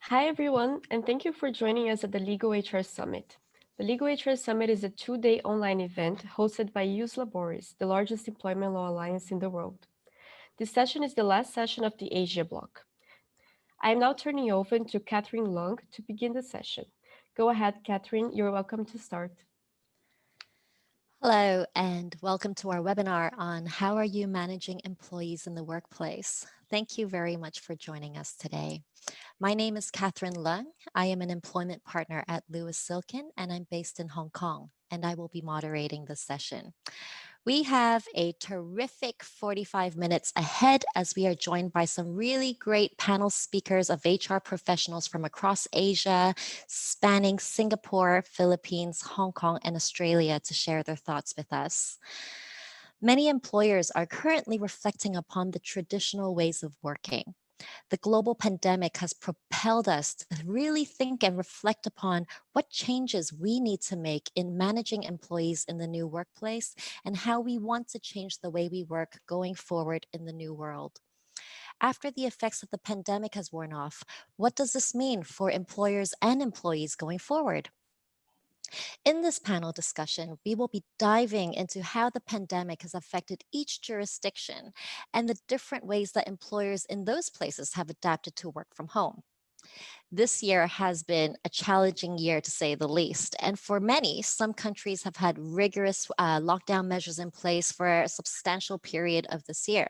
Hi, everyone, and thank you for joining us at the Legal HR Summit. The Legal HR Summit is a two-day online event hosted by Ius Laboris, the largest employment law alliance in the world. This session is the last session of the Asia block. I am now turning over to Catherine Long to begin the session. Go ahead, Catherine, you're welcome to start. Hello, and welcome to our webinar on how are you managing employees in the workplace. Thank you very much for joining us today. My name is Catherine Leung. I am an employment partner at Lewis Silkin, and I'm based in Hong Kong, and I will be moderating this session. We have a terrific 45 minutes ahead as we are joined by some really great panel speakers of HR professionals from across Asia, spanning Singapore, Philippines, Hong Kong, and Australia to share their thoughts with us. Many employers are currently reflecting upon the traditional ways of working. The global pandemic has propelled us to really think and reflect upon what changes we need to make in managing employees in the new workplace and how we want to change the way we work going forward in the new world. After the effects of the pandemic has worn off, what does this mean for employers and employees going forward? In this panel discussion, we will be diving into how the pandemic has affected each jurisdiction and the different ways that employers in those places have adapted to work from home. This year has been a challenging year to say the least. And for many, some countries have had rigorous lockdown measures in place for a substantial period of this year.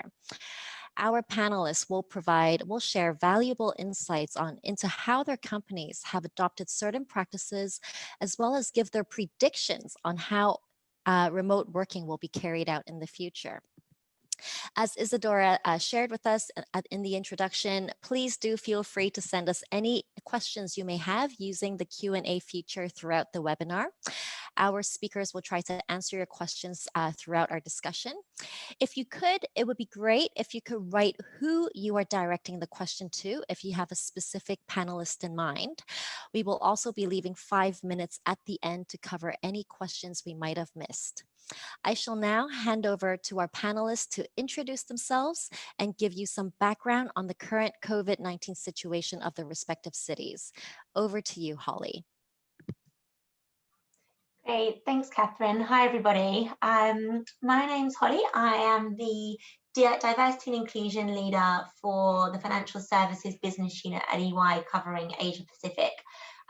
Our panelists will share valuable insights into how their companies have adopted certain practices, as well as give their predictions on how remote working will be carried out in the future. As Isadora shared with us in the introduction, please do feel free to send us any questions you may have using the Q&A feature throughout the webinar. Our speakers will try to answer your questions throughout our discussion. If you could, it would be great if you could write who you are directing the question to if you have a specific panelist in mind. We will also be leaving 5 minutes at the end to cover any questions we might have missed. I shall now hand over to our panelists to introduce themselves and give you some background on the current COVID-19 situation of the respective cities. Over to you, Holly. Great, thanks, Catherine. Hi, everybody. My name's Holly. I am the Diversity and Inclusion Leader for the Financial Services Business Unit at EY, covering Asia Pacific.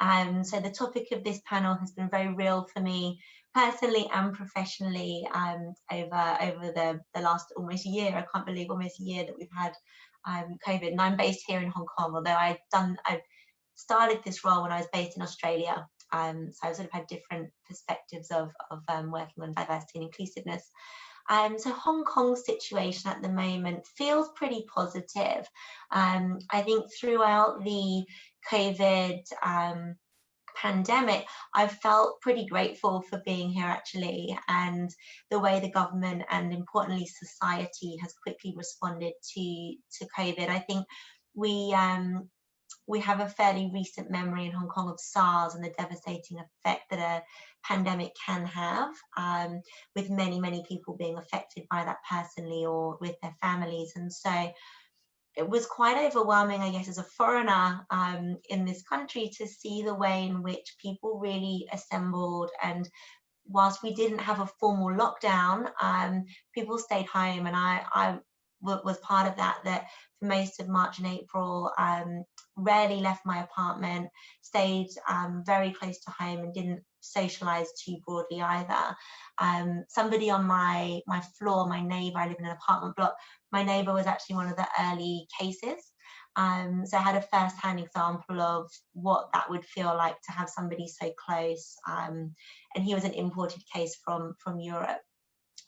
So the topic of this panel has been very real for me personally and professionally over the last almost year. I can't believe almost a year that we've had COVID. And I'm based here in Hong Kong, although I started this role when I was based in Australia. So I've sort of had different perspectives of working on diversity and inclusiveness. So Hong Kong's situation at the moment feels pretty positive. I think throughout the COVID pandemic, I've felt pretty grateful for being here actually, and the way the government and importantly society has quickly responded to COVID. I think we have a fairly recent memory in Hong Kong of SARS and the devastating effect that a pandemic can have, with many, many people being affected by that personally or with their families. And so it was quite overwhelming, I guess, as a foreigner in this country to see the way in which people really assembled. And whilst we didn't have a formal lockdown, people stayed home. And I was part of that for most of March and April, rarely left my apartment, stayed very close to home and didn't socialize too broadly either. Somebody on my floor, my neighbor, I live in an apartment block, my neighbor was actually one of the early cases. So I had a first-hand example of what that would feel like to have somebody so close. And he was an imported case from Europe.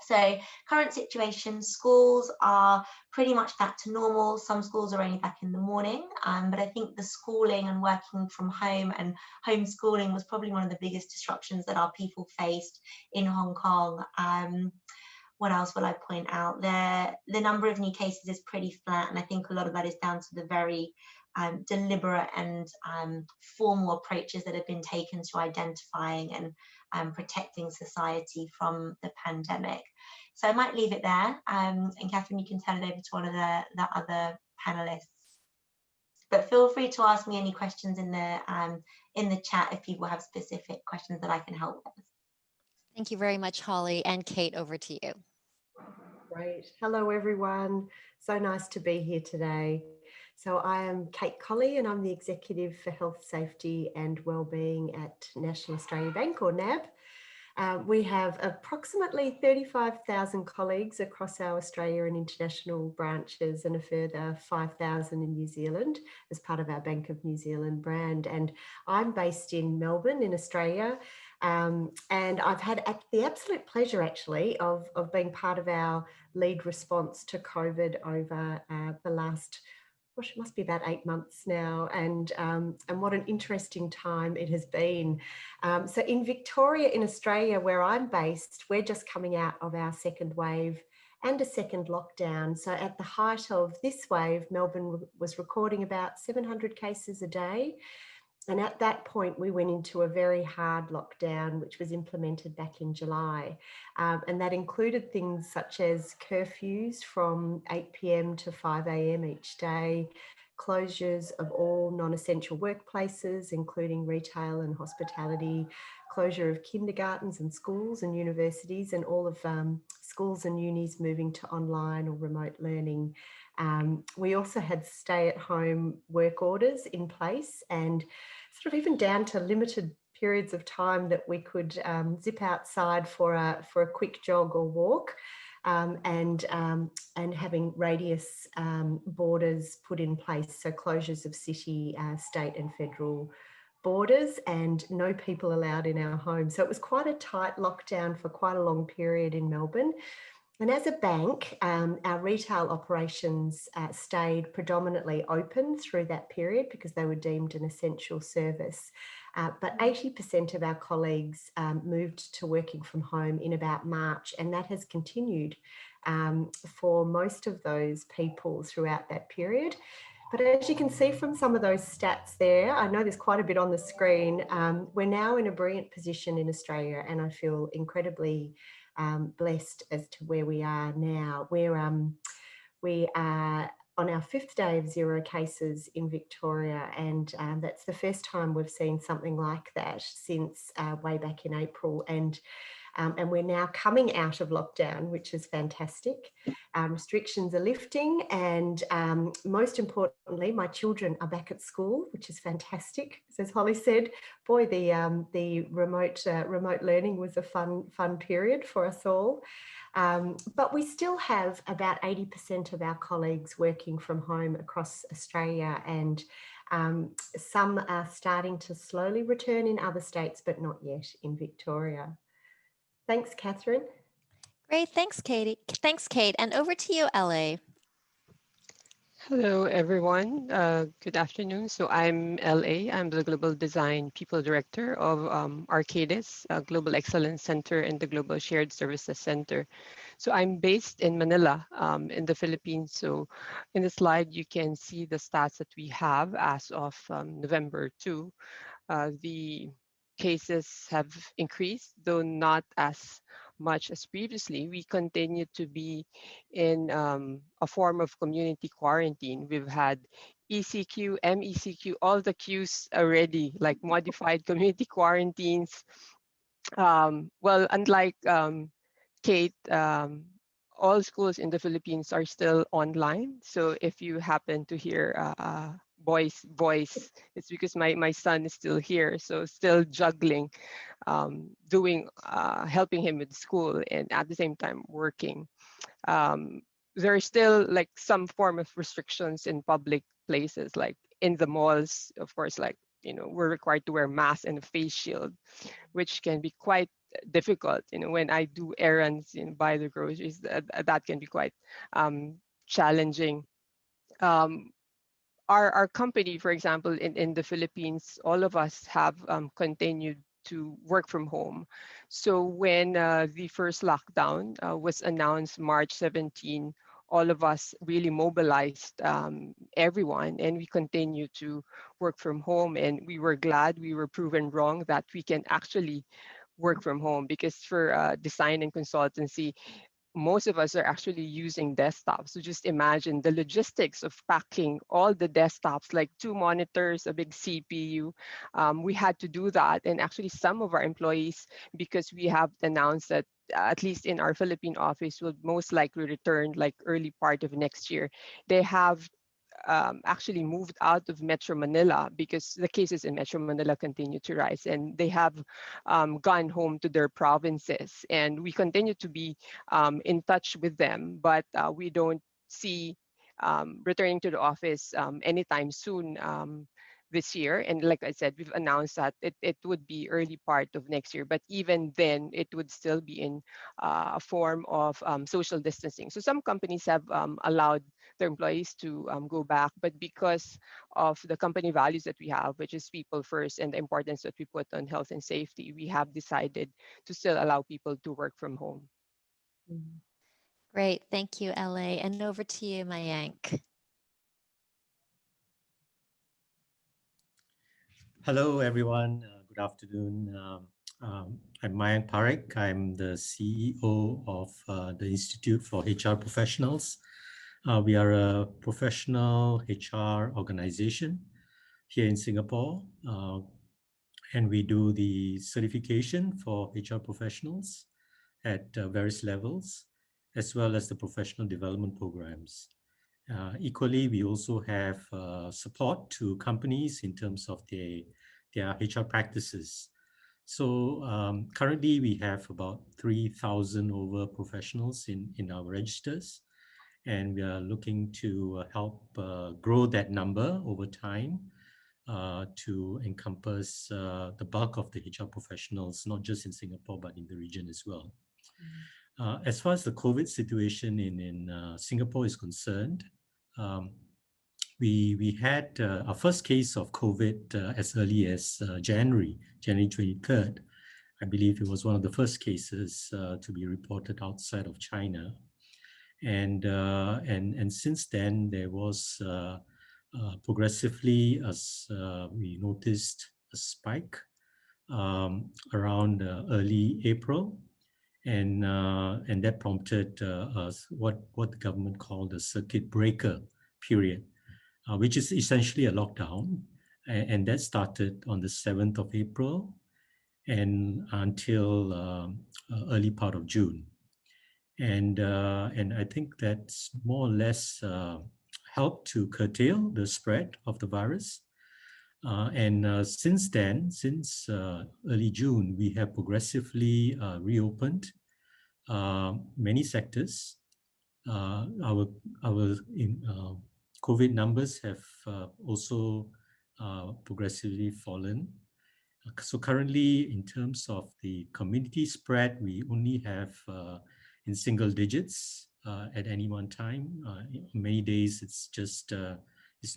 So current situation, schools are pretty much back to normal. Some schools are only back in the morning, but I think the schooling and working from home and homeschooling was probably one of the biggest disruptions that our people faced in Hong Kong. What else will I point out? The number of new cases is pretty flat, and I think a lot of that is down to the very deliberate and formal approaches that have been taken to identifying and protecting society from the pandemic. So I might leave it there, and Catherine, you can turn it over to one of the other panelists. But feel free to ask me any questions in the chat if people have specific questions that I can help with. Thank you very much, Holly. And Kate, over to you. Great. Hello, everyone. So nice to be here today. So I am Kate Colley and I'm the Executive for Health, Safety and Wellbeing at National Australia Bank, or NAB. We have approximately 35,000 colleagues across our Australia and international branches, and a further 5,000 in New Zealand as part of our Bank of New Zealand brand. And I'm based in Melbourne in Australia. And I've had the absolute pleasure actually of being part of our lead response to COVID over the last, gosh, it must be about 8 months now, and what an interesting time it has been. So in Victoria, in Australia, where I'm based, we're just coming out of our second wave and a second lockdown. So at the height of this wave, Melbourne was recording about 700 cases a day. And at that point, we went into a very hard lockdown, which was implemented back in July. And that included things such as curfews from 8 p.m. to 5 a.m. each day, closures of all non-essential workplaces, including retail and hospitality, closure of kindergartens and schools and universities, and all of schools and unis moving to online or remote learning. We also had stay-at-home work orders in place, and sort of even down to limited periods of time that we could zip outside for a quick jog or walk, and having radius borders put in place, so closures of city, state and federal borders, and no people allowed in our home. So it was quite a tight lockdown for quite a long period in Melbourne. And as a bank, our retail operations stayed predominantly open through that period because they were deemed an essential service. But 80% of our colleagues moved to working from home in about March, and that has continued for most of those people throughout that period. But as you can see from some of those stats there, I know there's quite a bit on the screen. We're now in a brilliant position in Australia, and I feel incredibly blessed as to where we are now. We are on our 5th day of 0 cases in Victoria, and that's the first time we've seen something like that since way back in April. And we're now coming out of lockdown, which is fantastic. Restrictions are lifting, and most importantly, my children are back at school, which is fantastic. As Holly said, boy, the remote learning was a fun period for us all. But we still have about 80% of our colleagues working from home across Australia, and some are starting to slowly return in other states, but not yet in Victoria. Thanks, Catherine. Great. Thanks, Katie. Thanks, Kate. And over to you, LA. Hello, everyone. Good afternoon. So I'm LA. I'm the Global Design People Director of Arcadis, Global Excellence Center and the Global Shared Services Center. So I'm based in Manila, in the Philippines. So in the slide, you can see the stats that we have as of November 2. The cases have increased, though not as much as previously. We continue to be in a form of community quarantine. We've had ECQ, MECQ, all the Qs already, like modified community quarantines. Well, unlike Kate, all schools in the Philippines are still online. So if you happen to hear boy's voice, it's because my son is still here. So still juggling, helping him with school and at the same time working. There are still like some form of restrictions in public places, like in the malls, of course, like, we're required to wear masks and a face shield, which can be quite difficult. When I do errands and buy the groceries, that can be quite challenging. Our company, for example, in the Philippines, all of us have continued to work from home. So when the first lockdown was announced March 17, all of us really mobilized everyone, and we continue to work from home. And we were glad we were proven wrong that we can actually work from home, because for design and consultancy, most of us are actually using desktops. So just imagine the logistics of packing all the desktops, like 2 monitors, a big CPU. We had to do that. And actually some of our employees, because we have announced that at least in our Philippine office will most likely return like early part of next year, they have actually moved out of Metro Manila because the cases in Metro Manila continue to rise, and they have gone home to their provinces. And we continue to be in touch with them, but we don't see returning to the office anytime soon. This year. And like I said, we've announced that it would be early part of next year, but even then it would still be in a form of social distancing. So some companies have allowed their employees to go back, but because of the company values that we have, which is people first and the importance that we put on health and safety, we have decided to still allow people to work from home. Mm. Great. Thank you, LA. And over to you, Mayank. Hello, everyone. Good afternoon. I'm Mayank Parekh. I'm the CEO of the Institute for HR Professionals. We are a professional HR organization here in Singapore, and we do the certification for HR professionals at various levels, as well as the professional development programs. Equally, we also have support to companies in terms of their HR practices. So currently we have about 3,000 over professionals in our registers, and we are looking to help grow that number over time to encompass the bulk of the HR professionals, not just in Singapore, but in the region as well. As far as the COVID situation in Singapore is concerned, um, we had our first case of COVID as early as January 23rd. I believe it was one of the first cases to be reported outside of China, and since then there was progressively, as we noticed, a spike around early April, and that prompted what the government called the circuit breaker period, which is essentially a lockdown, and that started on the 7th of April and until early part of June, and I think that's more or less helped to curtail the spread of the virus. And since then, since early June, we have progressively reopened many sectors. Our COVID numbers have also progressively fallen. So currently, in terms of the community spread, we only have in single digits at any one time. Many days, it's just it's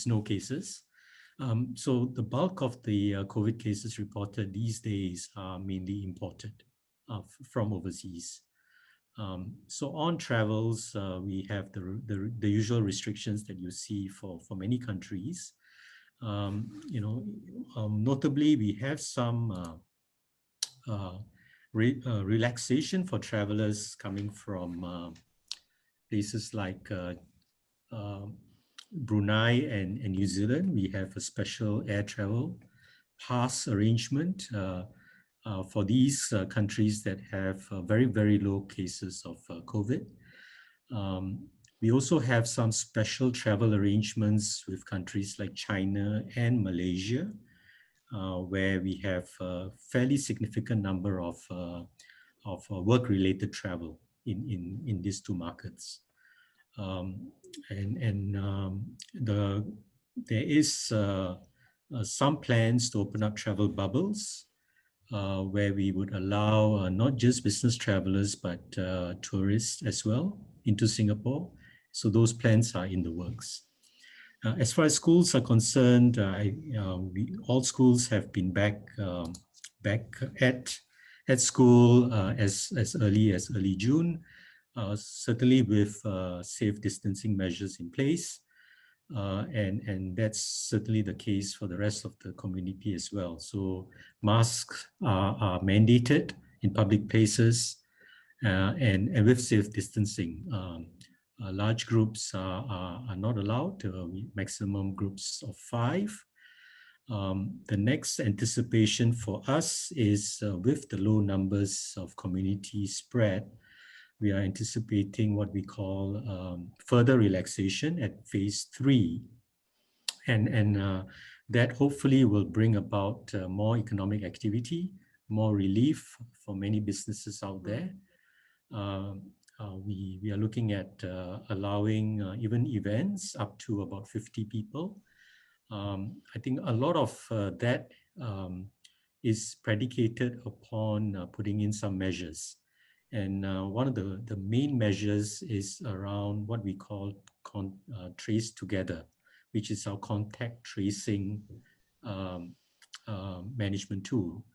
no cases. So the bulk of the COVID cases reported these days are mainly imported from overseas. So on travels, we have the usual restrictions that you see for many countries. Notably, we have some relaxation for travelers coming from places like Brunei and New Zealand. We have a special air travel pass arrangement for these countries that have very, very low cases of COVID. We also have some special travel arrangements with countries like China and Malaysia, where we have a fairly significant number of work-related travel in these two markets. There is some plans to open up travel bubbles, where we would allow not just business travelers, but tourists as well into Singapore. So those plans are in the works. As far as schools are concerned, all schools have been back at school as early as early June, certainly with safe distancing measures in place. And that's certainly the case for the rest of the community as well. So masks are mandated in public places, and with safe distancing. Large groups are not allowed, maximum groups of 5. The next anticipation for us is with the low numbers of community spread, we are anticipating what we call further relaxation at phase 3. And that hopefully will bring about more economic activity, more relief for many businesses out there. We are looking at allowing even events up to about 50 people. I think a lot of that is predicated upon putting in some measures. And one of the main measures is around what we call trace together, which is our contact tracing management tool.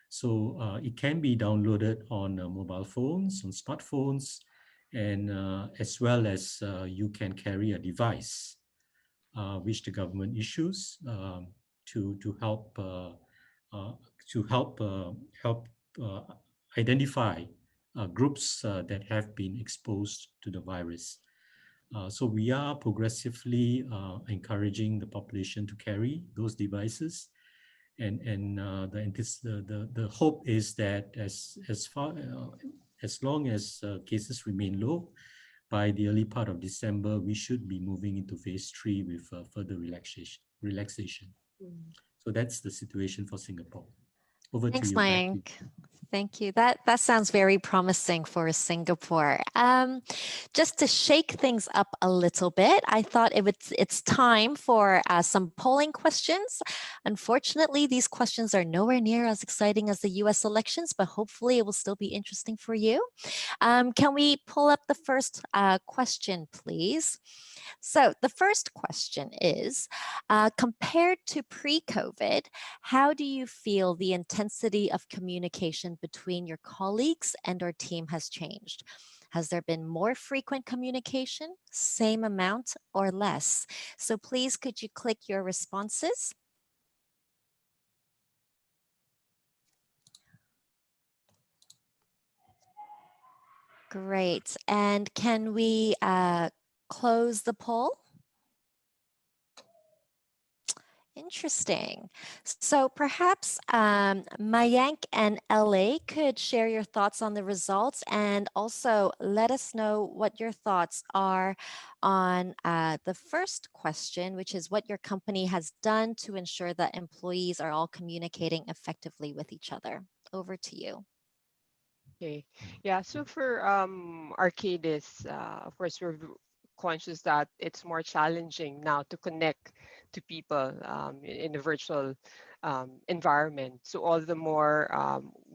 So it can be downloaded on mobile phones, on smartphones, and as well as you can carry a device which the government issues to help help identify groups that have been exposed to the virus. So we are progressively encouraging the population to carry those devices, and the hope is that as long as cases remain low, by the early part of December, we should be moving into phase 3 with further relaxation. So that's the situation for Singapore. Over to Thanks, you, back to you. Mayank. Thank you. That sounds very promising for Singapore. Just to shake things up a little bit, I thought it's time for some polling questions. Unfortunately, these questions are nowhere near as exciting as the US elections, but hopefully it will still be interesting for you. Can we pull up the first question, please? So the first question is, compared to pre-COVID, how do you feel the intensity of communication between your colleagues and our team has changed? Has there been more frequent communication, same amount, or less? So please, could you click your responses? Great. And can we close the poll? Interesting. So perhaps Mayank and LA could share your thoughts on the results, and also let us know what your thoughts are on the first question, which is what your company has done to ensure that employees are all communicating effectively with each other. Over to you. Okay. Yeah. So for Arcadis, of course, we're conscious that it's more challenging now to connect to people in a virtual environment. So all the more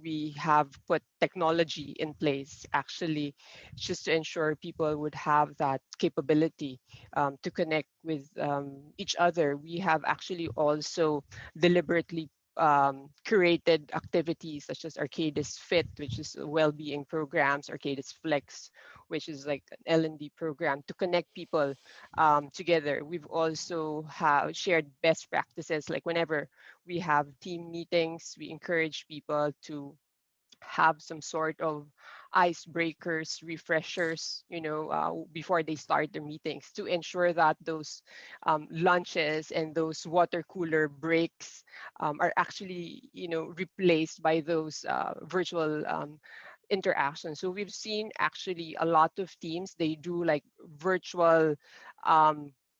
we have put technology in place, actually, just to ensure people would have that capability to connect with each other. We have actually also deliberately curated activities such as Arcadis Fit, which is well-being programs, Arcadis Flex, which is like an L&D program to connect people together. We've also have shared best practices, like whenever we have team meetings, we encourage people to have some sort of icebreakers, refreshers, before they start their meetings, to ensure that those lunches and those water cooler breaks are actually, replaced by those virtual interaction. So we've seen actually a lot of teams, they do like virtual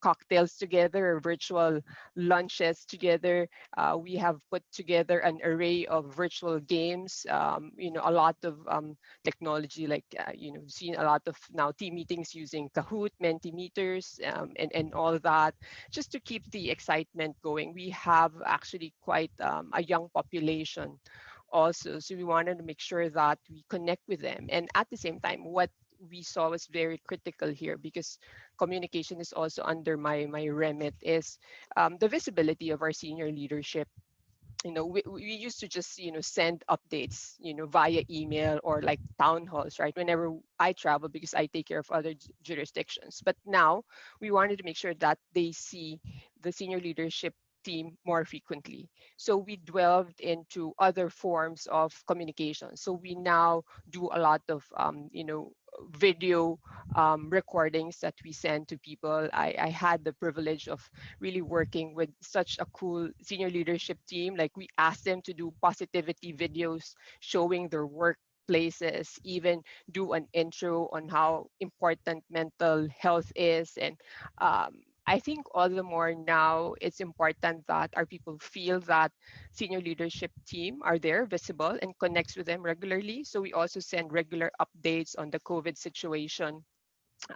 cocktails together, or virtual lunches together. We have put together an array of virtual games, a lot of technology, like, seen a lot of now team meetings using Kahoot, Mentimeters, and all that, just to keep the excitement going. We have actually quite a young population also. So we wanted to make sure that we connect with them. And at the same time, what we saw was very critical here, because communication is also under my remit, is the visibility of our senior leadership. We used to just send updates via email or like town halls, right, whenever I travel, because I take care of other jurisdictions. But now we wanted to make sure that they see the senior leadership team more frequently. So we delved into other forms of communication. So we now do a lot of, video recordings that we send to people. I had the privilege of really working with such a cool senior leadership team. Like we asked them to do positivity videos showing their workplaces, even do an intro on how important mental health is. And I think all the more now it's important that our people feel that senior leadership team are there, visible, and connects with them regularly. So we also send regular updates on the COVID situation,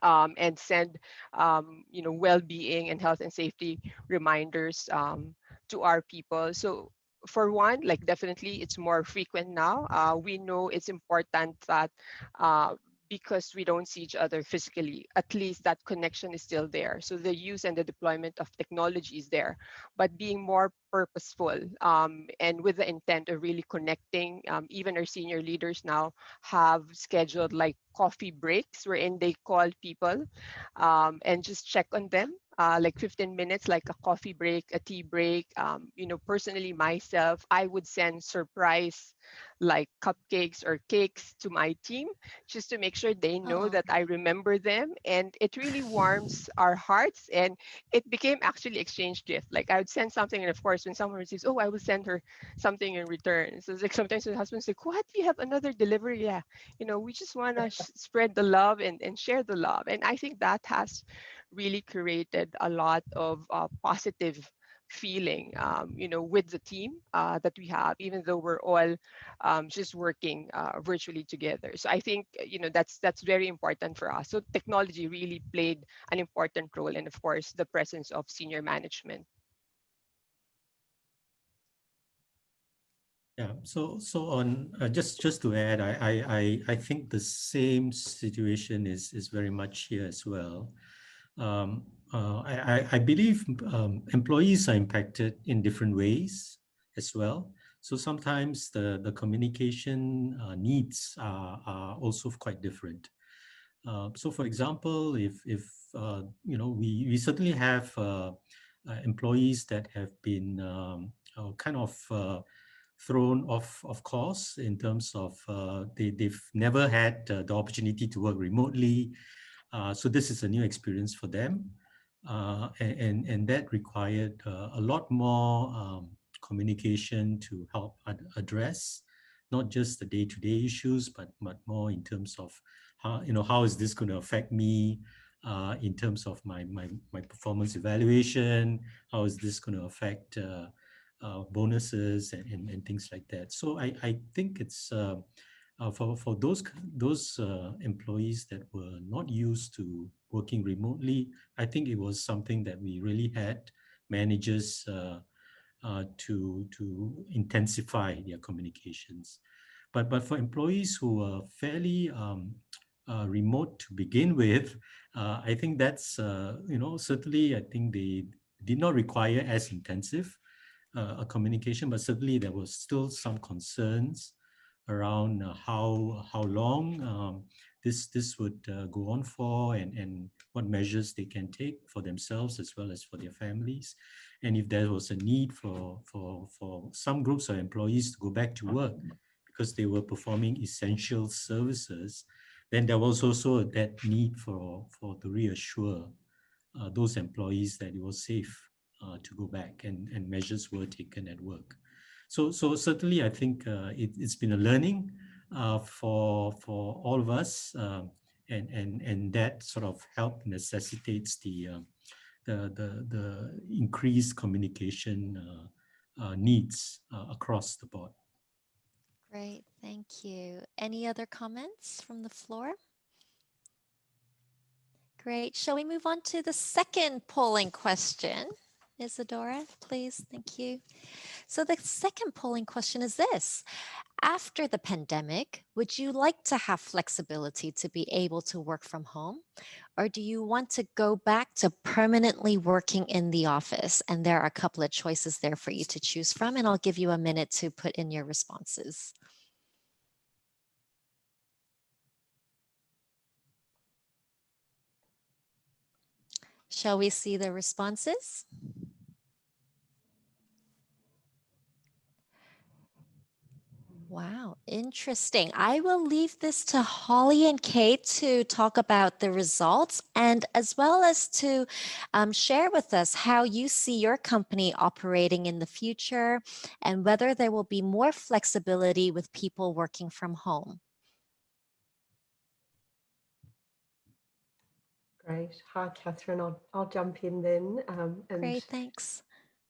and send well-being and health and safety reminders to our people. So for one, like definitely it's more frequent now. We know it's important that, uh, because we don't see each other physically, at least that connection is still there. So the use and the deployment of technology is there, but being more purposeful, and with the intent of really connecting. Even our senior leaders now have scheduled like coffee breaks wherein they call people, and just check on them, like 15 minutes, like a coffee break, a tea break. Personally, myself, I would send surprise like cupcakes or cakes to my team just to make sure they know Oh, that I remember them. And it really warms our hearts. And it became actually exchange gift. Like I would send something, and of course, when someone receives, oh, I will send her something in return. So it's like sometimes the husband's like, what? You have another delivery? Yeah, we just want to spread the love and share the love. And I think that has really created a lot of positive feeling, with the team that we have, even though we're all just working virtually together. So I think, that's very important for us. So technology really played an important role, and of course the presence of senior management. Yeah. So on just to add, I think the same situation is very much here as well. I believe employees are impacted in different ways as well. So sometimes the communication needs are also quite different. So, for example, if we certainly have employees that have been kind of thrown off of course in terms of they've never had the opportunity to work remotely. So this is a new experience for them, and that required a lot more communication to help address not just the day-to-day issues, but more in terms of how is this going to affect me in terms of my performance evaluation? How is this going to affect bonuses and things like that? So I think it's for those employees that were not used to working remotely. I think it was something that we really had managers to intensify their communications. But for employees who are fairly remote to begin with, I think that's certainly I think they did not require as intensive a communication, but certainly there was still some concerns around how long this would go on for, and what measures they can take for themselves as well as for their families, and if there was a need for some groups of employees to go back to work because they were performing essential services, then there was also that need for to reassure those employees that it was safe to go back, and measures were taken at work. So certainly, I think it's been a learning for all of us, and that sort of help necessitates the increased communication needs across the board. great. Thank you. Any other comments from the floor? Great. Shall we move on to the second polling question? Isadora, please. Thank you. So the second polling question is this. After the pandemic, would you like to have flexibility to be able to work from home? Or do you want to go back to permanently working in the office? And there are a couple of choices there for you to choose from, and I'll give you a minute to put in your responses. Shall we see the responses? Wow, interesting. I will leave this to Holly and Kate to talk about the results and as well as to share with us how you see your company operating in the future and whether there will be more flexibility with people working from home. Great. Hi, Catherine. I'll jump in then. And Great, thanks.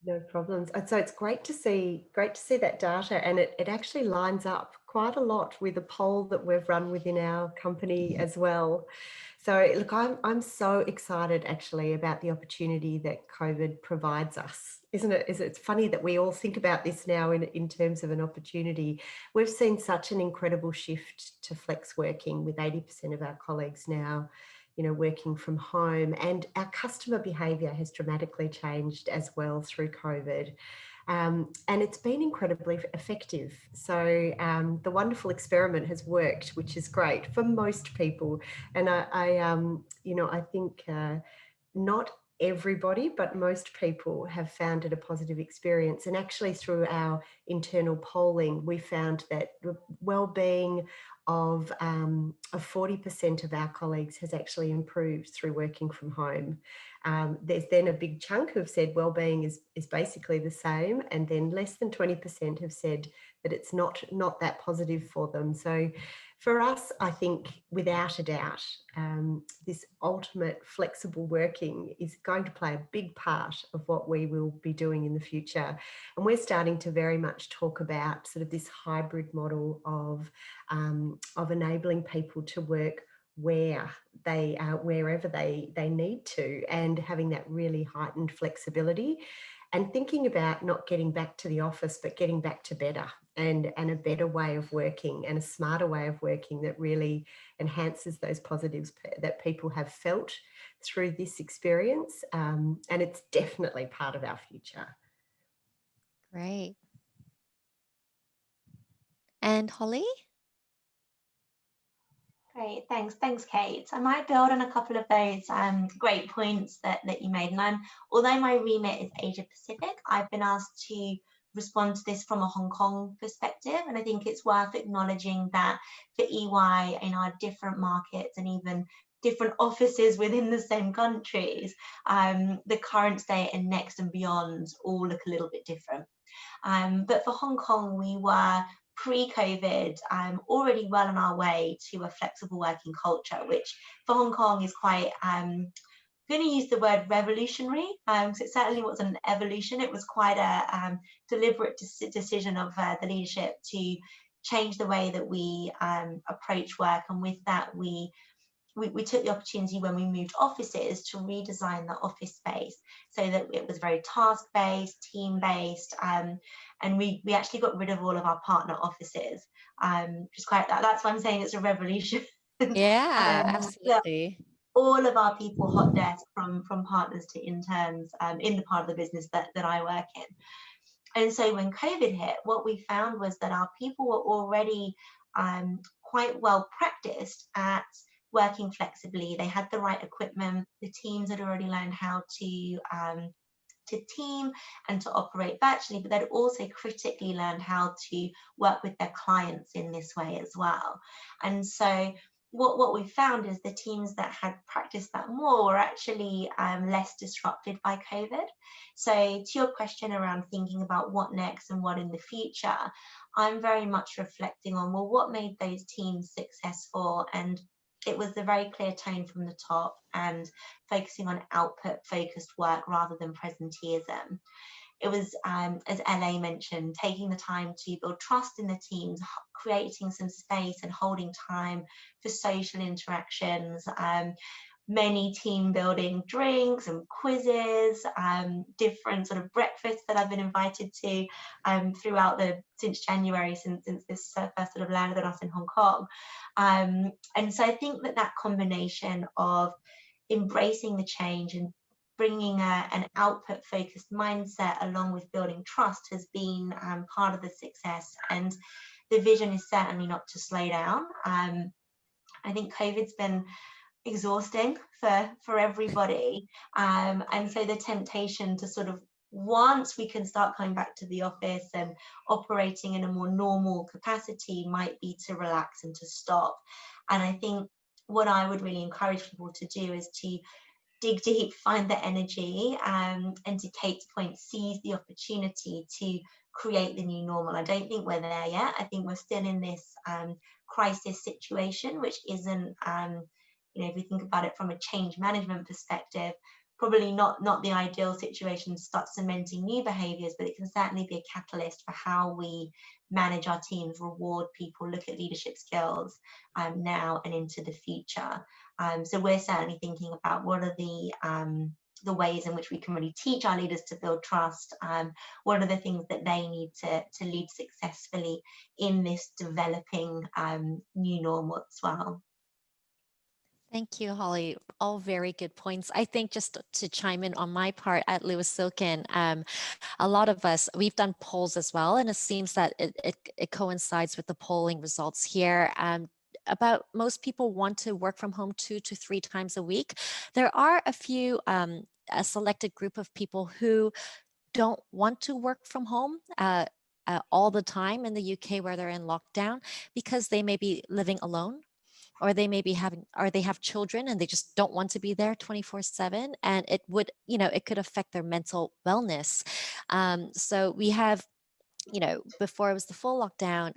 no problems. And so it's great to see that data, and it actually lines up quite a lot with a poll that we've run within our company as well. So look, I'm so excited actually about the opportunity that COVID provides us, isn't it? It's funny that we all think about this now in terms of an opportunity. We've seen such an incredible shift to flex working with 80% of our colleagues now, working from home, and our customer behaviour has dramatically changed as well through COVID. And it's been incredibly effective. So the wonderful experiment has worked, which is great for most people. And I think not everybody, but most people have found it a positive experience. And actually through our internal polling, we found that the well-being of 40% of our colleagues has actually improved through working from home. There's then a big chunk who've said well-being is basically the same, and then less than 20% have said that it's not that positive for them. So for us, I think without a doubt, this ultimate flexible working is going to play a big part of what we will be doing in the future. And we're starting to very much talk about sort of this hybrid model of enabling people to work wherever they need to, and having that really heightened flexibility, and thinking about not getting back to the office, but getting back to better and a better way of working and a smarter way of working that really enhances those positives that people have felt through this experience. And it's definitely part of our future. Great. And Holly? Great, thanks, Kate. I might build on a couple of those great points that you made. And although my remit is Asia Pacific, I've been asked to respond to this from a Hong Kong perspective. And I think it's worth acknowledging that for EY in our different markets and even different offices within the same countries, the current state and next and beyond all look a little bit different. But for Hong Kong, we were pre-COVID already well on our way to a flexible working culture, which for Hong Kong is quite, I'm going to use the word revolutionary, because it certainly wasn't an evolution. It was quite a deliberate decision of the leadership to change the way that we approach work. And with that, we took the opportunity when we moved offices to redesign the office space so that it was very task-based, team-based, and we actually got rid of all of our partner offices, which is quite, that's why I'm saying it's a revolution. Yeah, absolutely. All of our people hot desk from partners to interns in the part of the business that I work in. And so when COVID hit, what we found was that our people were already quite well practiced at working flexibly. They had the right equipment. The teams had already learned how to team and to operate virtually, but they'd also critically learned how to work with their clients in this way as well. And so what we found is the teams that had practiced that more were actually less disrupted by COVID. So to your question around thinking about what next and what in the future, I'm very much reflecting on, well, what made those teams successful? And it was the very clear tone from the top and focusing on output focused work rather than presenteeism. It was, as LA mentioned, taking the time to build trust in the teams, creating some space and holding time for social interactions, many team building drinks and quizzes, different sort of breakfasts that I've been invited to throughout since January, since this first sort of landed on us in Hong Kong. And so I think that combination of embracing the change and bringing an output focused mindset along with building trust has been part of the success, and the vision is certainly not to slow down. I think COVID's been exhausting for everybody, and so the temptation to sort of once we can start coming back to the office and operating in a more normal capacity might be to relax and to stop. And I think what I would really encourage people to do is to dig deep, find the energy, and to Kate's point, seize the opportunity to create the new normal. I don't think we're there yet. I think we're still in this crisis situation, which isn't, if we think about it from a change management perspective, probably not the ideal situation to start cementing new behaviors, but it can certainly be a catalyst for how we manage our teams, reward people, look at leadership skills now and into the future. So we're certainly thinking about what are the ways in which we can really teach our leaders to build trust. What are the things that they need to lead successfully in this developing new normal as well. Thank you, Holly. All very good points. I think just to chime in on my part at Lewis Silkin, a lot of us, we've done polls as well, and it seems that it coincides with the polling results here. About most people want to work from home 2 to 3 times a week. There are a selected group of people who don't want to work from home all the time in the UK where they're in lockdown because they may be living alone, or they may be or they have children and they just don't want to be there 24/7, and it would, it could affect their mental wellness. So we have, before it was the full lockdown,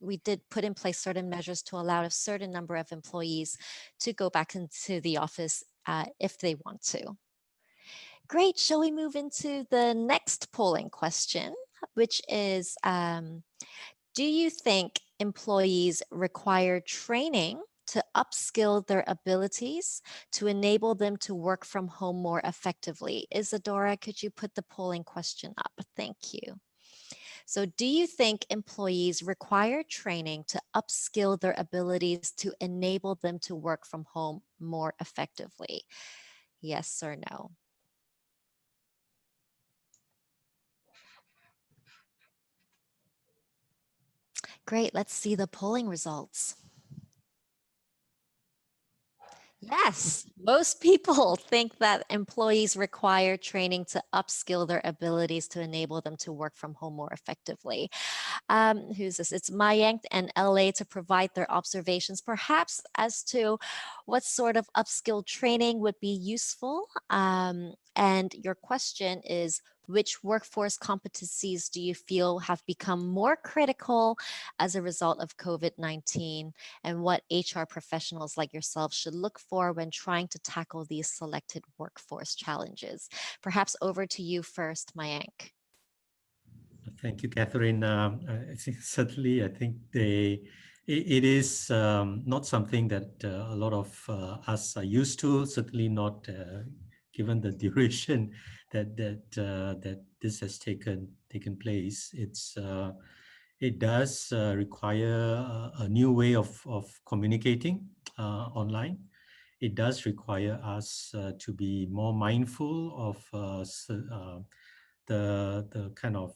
we did put in place certain measures to allow a certain number of employees to go back into the office if they want to. Great. Shall we move into the next polling question, which is, do you think employees require training to upskill their abilities to enable them to work from home more effectively? Isadora, could you put the polling question up? Thank you. So, do you think employees require training to upskill their abilities to enable them to work from home more effectively? Yes or no? Great, let's see the polling results. Yes, most people think that employees require training to upskill their abilities to enable them to work from home more effectively. Who's this? It's Mayank and LA to provide their observations, perhaps as to what sort of upskill training would be useful. And your question is, which workforce competencies do you feel have become more critical as a result of COVID-19, and what HR professionals like yourself should look for when trying to tackle these selected workforce challenges? Perhaps over to you first, Mayank. Thank you, Catherine. I think certainly, I think it is not something that a lot of us are used to. Certainly not given the duration that this has taken place. It does require a new way of communicating online. It does require us to be more mindful of the kind of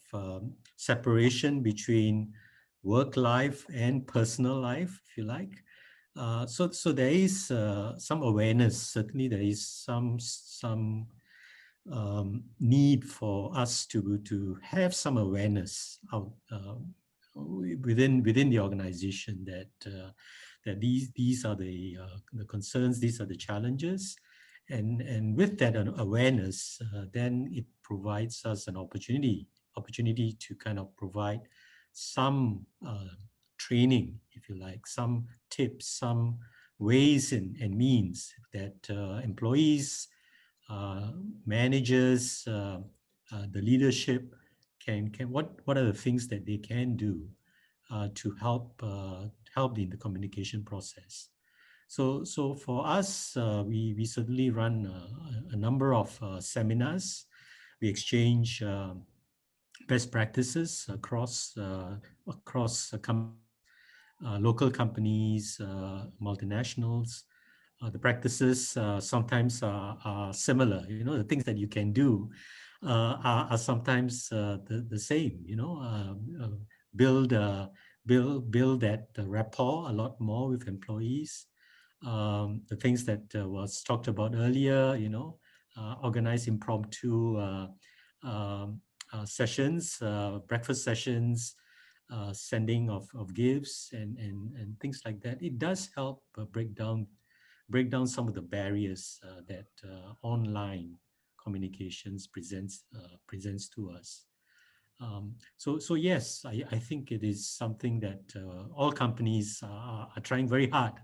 separation between work life and personal life, if you like. So there is some awareness. Certainly, there is some need for us to have some awareness out within the organization that these are the concerns, these are the challenges, and with that awareness, then it provides us an opportunity to kind of provide some training, if you like, some tips, some ways and means that employees, managers, the leadership can what are the things that they can do to help in the communication process. So for us, we certainly run a number of seminars. We exchange best practices across companies, local companies, multinationals. The practices sometimes are similar. The things that you can do are sometimes the same. Build that rapport a lot more with employees. The things that was talked about earlier, organize impromptu sessions, breakfast sessions, sending of gifts and things like that. It does help break down some of the barriers that online communications presents to us. So yes, I think it is something that all companies are trying very hard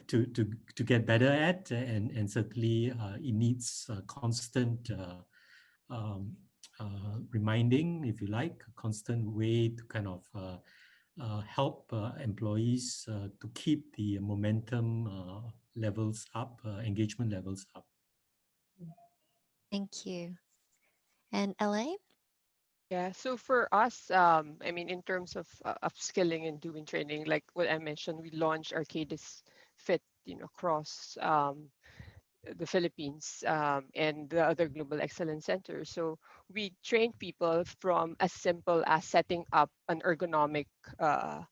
to get better at, and certainly it needs constant reminding, if you like, a constant way to kind of help employees to keep the momentum levels up, engagement levels up. Thank you. And LA? Yeah, so for us, I mean, in terms of upskilling and doing training, like what I mentioned, we launched Arcadis Fit, across the Philippines, and the other global excellence centers. So we train people from as simple as setting up an ergonomic uh,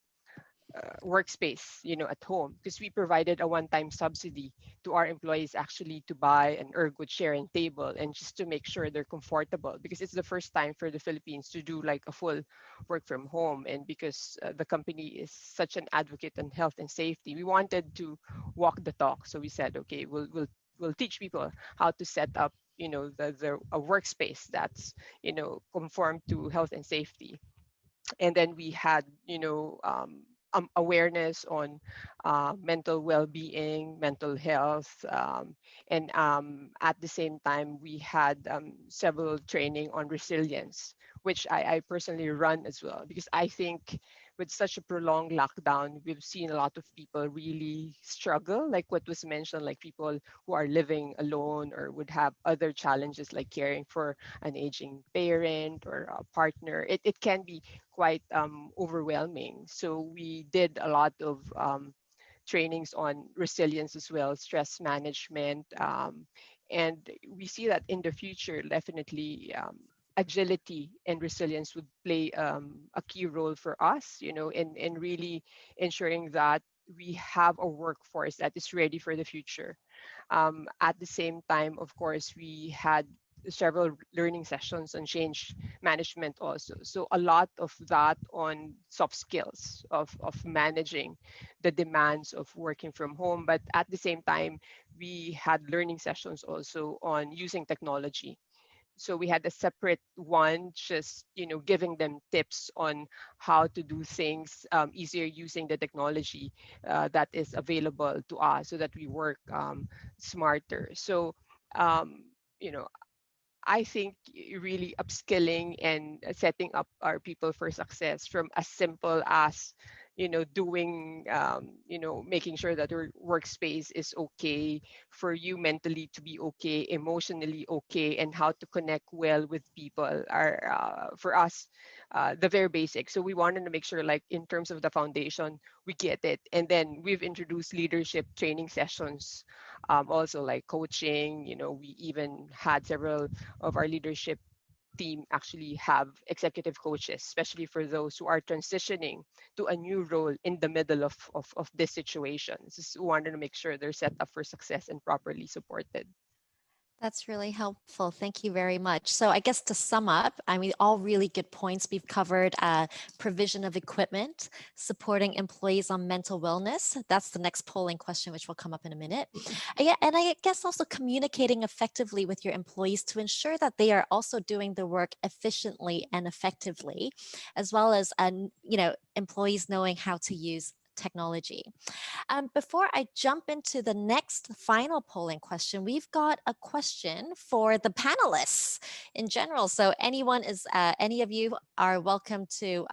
workspace, at home, because we provided a one-time subsidy to our employees actually to buy an ergo chair and table, and just to make sure they're comfortable, because it's the first time for the Philippines to do like a full work from home. And because the company is such an advocate on health and safety, we wanted to walk the talk. So we said, okay, we'll teach people how to set up, the a workspace that's, conform to health and safety. And then we had, awareness on mental well-being, mental health, and at the same time we had several training on resilience, which I personally run as well, because I think with such a prolonged lockdown, we've seen a lot of people really struggle, like what was mentioned, like people who are living alone or would have other challenges like caring for an aging parent or a partner. It can be quite overwhelming. So we did a lot of trainings on resilience as well, stress management, and we see that in the future, definitely. Agility and resilience would play a key role for us, in really ensuring that we have a workforce that is ready for the future. At the same time, of course, we had several learning sessions on change management also. So a lot of that on soft skills of managing the demands of working from home. But at the same time, we had learning sessions also on using technology. So we had a separate one, just giving them tips on how to do things easier using the technology that is available to us, so that we work smarter. So um, you know I think really upskilling and setting up our people for success, from as simple as doing making sure that your workspace is okay for you, mentally to be okay, emotionally okay, and how to connect well with people are, for us, the very basic. So we wanted to make sure, like, in terms of the foundation, we get it, and then we've introduced leadership training sessions, also like coaching. We even had several of our leadership team actually have executive coaches, especially for those who are transitioning to a new role in the middle of this situation. Just wanted to make sure they're set up for success and properly supported. That's really helpful. Thank you very much. So, I guess to sum up, I mean, all really good points. We've covered provision of equipment, supporting employees on mental wellness. That's the next polling question, which will come up in a minute. Yeah, and I guess also communicating effectively with your employees to ensure that they are also doing the work efficiently and effectively, as well as, employees knowing how to use technology. Before I jump into the next final polling question, we've got a question for the panelists in general. So any of you are welcome to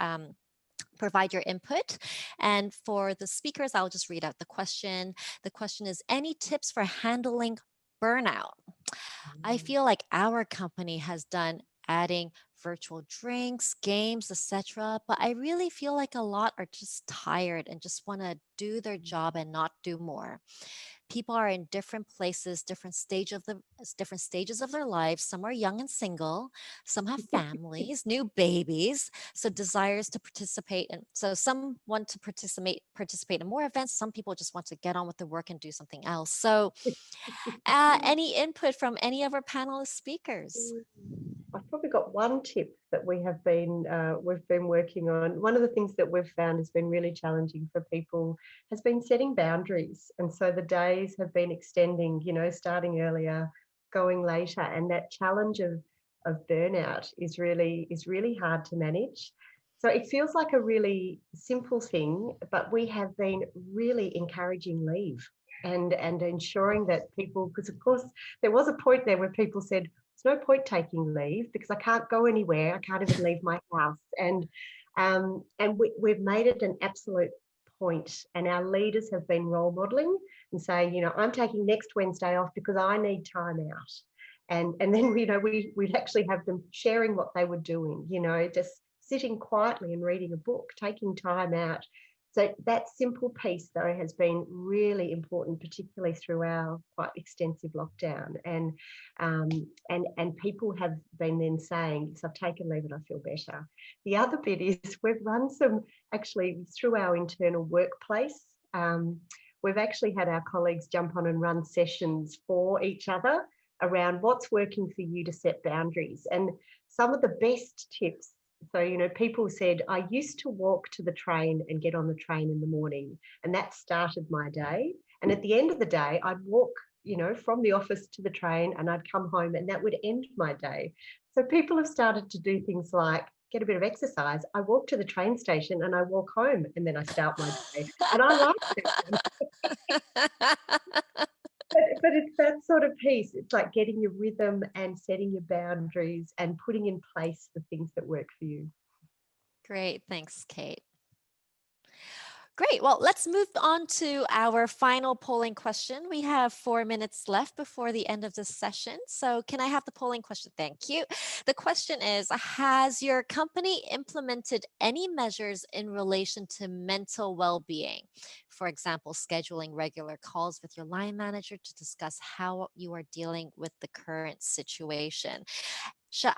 provide your input. And for the speakers, I'll just read out the question. The question is, any tips for handling burnout? I feel like our company has done adding virtual drinks, games, etc. But I really feel like a lot are just tired and just want to do their job and not do more. People are in different places, different stages of their lives. Some are young and single, some have families, new babies, so desires to participate. And so some want to participate in more events. Some people just want to get on with the work and do something else. So any input from any of our panelist speakers? I've probably got one tip that we've been working on. One of the things that we've found has been really challenging for people has been setting boundaries, and so the days have been extending. Starting earlier, going later, and that challenge of burnout is really hard to manage. So it feels like a really simple thing, but we have been really encouraging leave and ensuring that people, because of course there was a point there where people said, there's no point taking leave because I can't go anywhere. I can't even leave my house. And we've made it an absolute point. And our leaders have been role modeling and saying, I'm taking next Wednesday off because I need time out. And then, we'd actually have them sharing what they were doing, just sitting quietly and reading a book, taking time out. So that simple piece, though, has been really important, particularly through our quite extensive lockdown. And people have been then saying, yes, I've taken leave and I feel better. The other bit is we've run some, actually, through our internal workplace, we've actually had our colleagues jump on and run sessions for each other around what's working for you to set boundaries. And some of the best tips, so, people said, I used to walk to the train and get on the train in the morning, and that started my day. And at the end of the day, I'd walk, from the office to the train, and I'd come home, and that would end my day. So people have started to do things like get a bit of exercise. I walk to the train station and I walk home, and then I start my day. And I like that. But it's that sort of piece. It's like getting your rhythm and setting your boundaries and putting in place the things that work for you. Great. Thanks, Kate. Great. Well, let's move on to our final polling question. We have 4 minutes left before the end of this session. So can I have the polling question? Thank you. The question is, has your company implemented any measures in relation to mental well-being? For example, scheduling regular calls with your line manager to discuss how you are dealing with the current situation.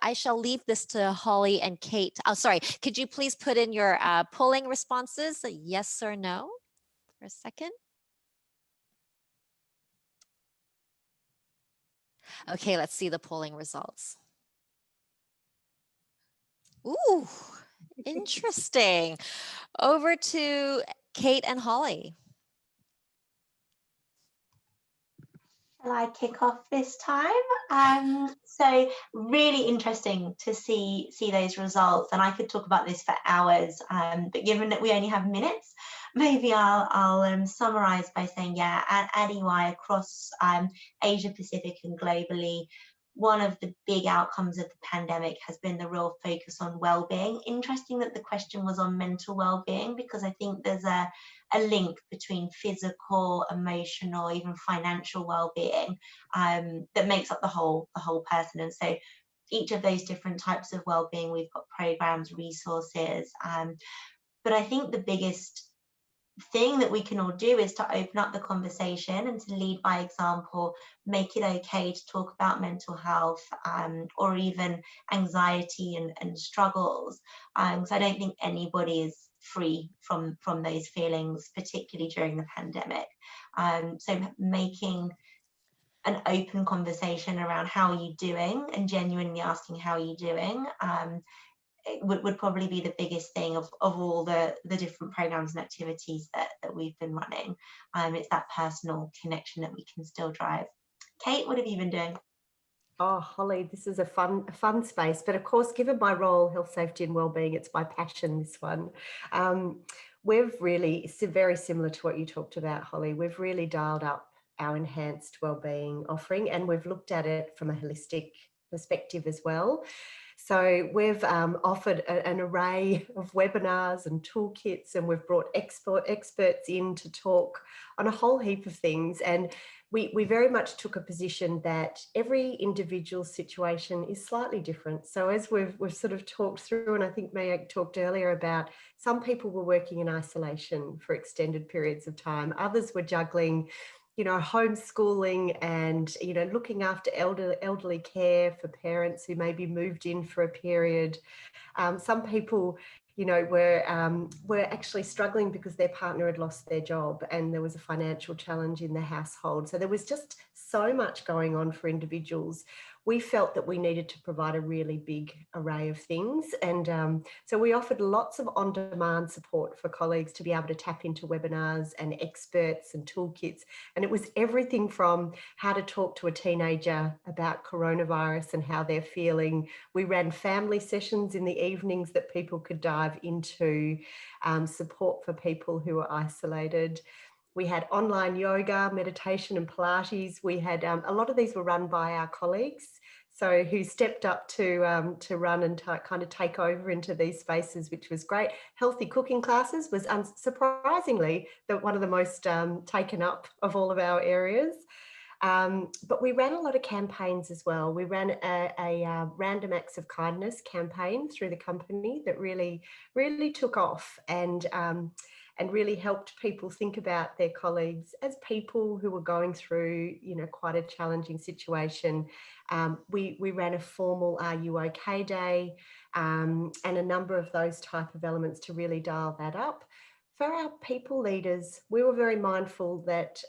I shall leave this to Holly and Kate. Oh, sorry. Could you please put in your polling responses, yes or no, for a second? Okay, let's see the polling results. Ooh, interesting. Over to Kate and Holly. Shall I kick off this time? So really interesting to see those results, and I could talk about this for hours, but given that we only have minutes, maybe I'll summarize by saying, yeah, at EY across Asia Pacific and globally, one of the big outcomes of the pandemic has been the real focus on well-being. Interesting that the question was on mental well-being, because I think there's a link between physical, emotional, even financial well-being that makes up the whole person. And so each of those different types of well-being, we've got programs, resources, but I think the biggest thing that we can all do is to open up the conversation and to lead by example, make it okay to talk about mental health or even anxiety and struggles. So I don't think anybody is free from those feelings, particularly during the pandemic. So making an open conversation around how are you doing and genuinely asking how are you doing would probably be the biggest thing of all the different programs and activities that we've been running. It's that personal connection that we can still drive. Kate, what have you been doing? Oh, Holly, this is a fun space. But of course, given my role, health, safety and wellbeing, it's my passion, this one. We've really, very similar to what you talked about, Holly, we've really dialed up our enhanced wellbeing offering, and we've looked at it from a holistic perspective as well. So we've offered an array of webinars and toolkits, and we've brought experts in to talk on a whole heap of things. And we very much took a position that every individual situation is slightly different. So as we've sort of talked through, and I think Mayak talked earlier about, some people were working in isolation for extended periods of time. Others were juggling, homeschooling and, looking after elderly care for parents who maybe moved in for a period. Some people, were actually struggling because their partner had lost their job and there was a financial challenge in the household. So there was just so much going on for individuals. We felt that we needed to provide a really big array of things. And so we offered lots of on-demand support for colleagues to be able to tap into webinars and experts and toolkits. And it was everything from how to talk to a teenager about coronavirus and how they're feeling. We ran family sessions in the evenings that people could dive into, support for people who are isolated. We had online yoga, meditation and Pilates. We had a lot of these were run by our colleagues, so who stepped up to run and kind of take over into these spaces, which was great. Healthy cooking classes was surprisingly one of the most taken up of all of our areas. But we ran a lot of campaigns as well. We ran a random acts of kindness campaign through the company that really took off and really helped people think about their colleagues as people who were going through, quite a challenging situation. We ran a formal Are You OK Day, and a number of those type of elements to really dial that up. For our people leaders, we were very mindful that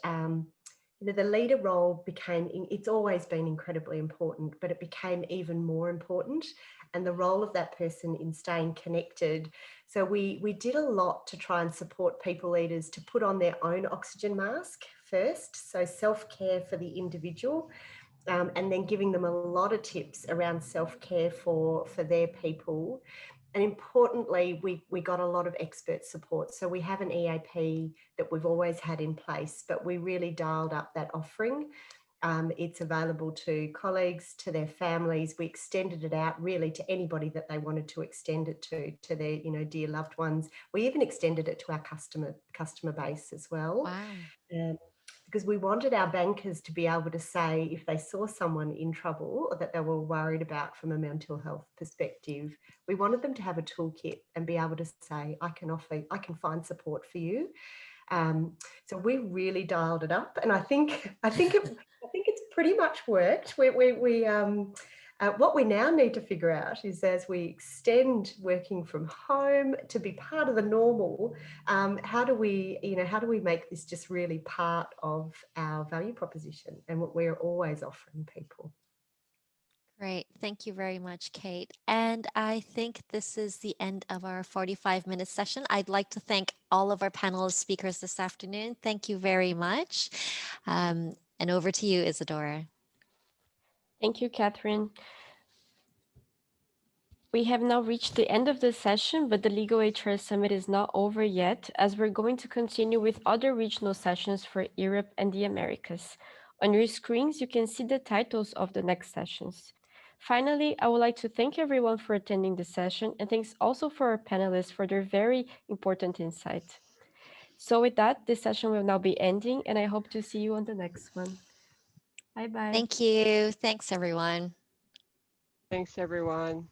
the leader role it's always been incredibly important, but it became even more important, and the role of that person in staying connected. So we did a lot to try and support people leaders to put on their own oxygen mask first, so self-care for the individual, and then giving them a lot of tips around self-care for their people. And importantly, we got a lot of expert support. So we have an EAP that we've always had in place, but we really dialed up that offering. It's available to colleagues, to their families. We extended it out really to anybody that they wanted to extend it to their, dear loved ones. We even extended it to our customer base as well. Wow. Because we wanted our bankers to be able to say, if they saw someone in trouble or that they were worried about from a mental health perspective, we wanted them to have a toolkit and be able to say, I can find support for you. So we really dialed it up, and I think it's pretty much worked. What we now need to figure out is, as we extend working from home to be part of the normal, how do we make this just really part of our value proposition and what we're always offering people. Great. Thank you very much, Kate. And I think this is the end of our 45-minute session. I'd like to thank all of our panelist speakers this afternoon. Thank you very much. And over to you, Isadora. Thank you, Catherine. We have now reached the end of the session, but the Legal HR Summit is not over yet, as we're going to continue with other regional sessions for Europe and the Americas. On your screens, you can see the titles of the next sessions. Finally, I would like to thank everyone for attending the session, and thanks also for our panelists for their very important insight. So with that, this session will now be ending, and I hope to see you on the next one. Bye-bye. Thank you. Thanks, everyone. Thanks, everyone.